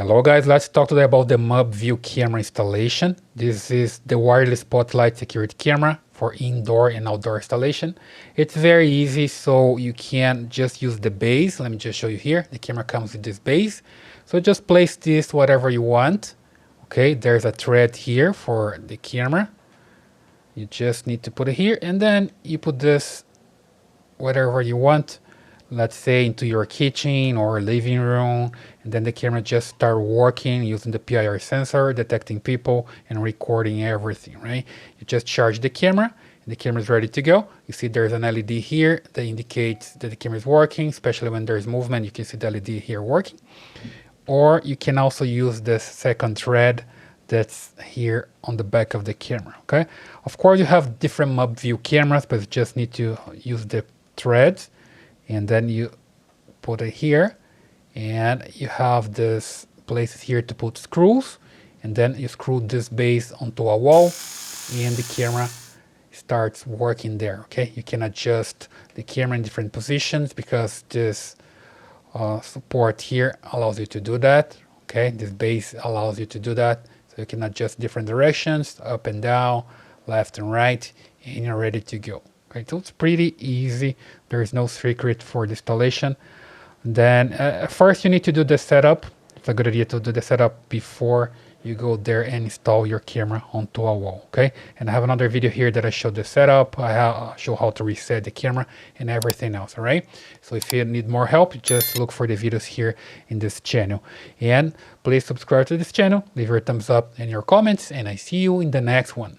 Hello guys, let's talk today about the Mubview camera installation. This is the wireless spotlight security camera for indoor and outdoor installation. It's very easy, so you can just use the base. Let me just show you here. The camera comes with this base. So just place this whatever you want. Okay, there's a thread here for the camera. You just need to put it here, and then you put this whatever you want. Let's say into your kitchen or living room, and then the camera just start working using the PIR sensor, detecting people and recording everything, right? You just charge the camera and the camera is ready to go. You see there's an LED here that indicates that the camera is working, especially when there's movement. You can see the LED here working. Or you can also use this second thread that's here on the back of the camera, okay? Of course, you have different Mubview cameras, but you just need to use the threads. And then you put it here, and you have this places here to put screws, and then you screw this base onto a wall, and the camera starts working there. Okay, you can adjust the camera in different positions because this support here allows you to do that. Okay, this base allows you to do that, so you can adjust different directions, up and down, left and right, and you're ready to go. Okay, so it's pretty easy. There is no secret for the installation. Then first you need to do the setup. It's a good idea to do the setup before you go there and install your camera onto a wall. Okay, and I have another video here that I show the setup. I show how to reset the camera and everything else. All right, so if you need more help, just look for the videos here in this channel, and please subscribe to this channel, leave your thumbs up and your comments, and I see you in the next one.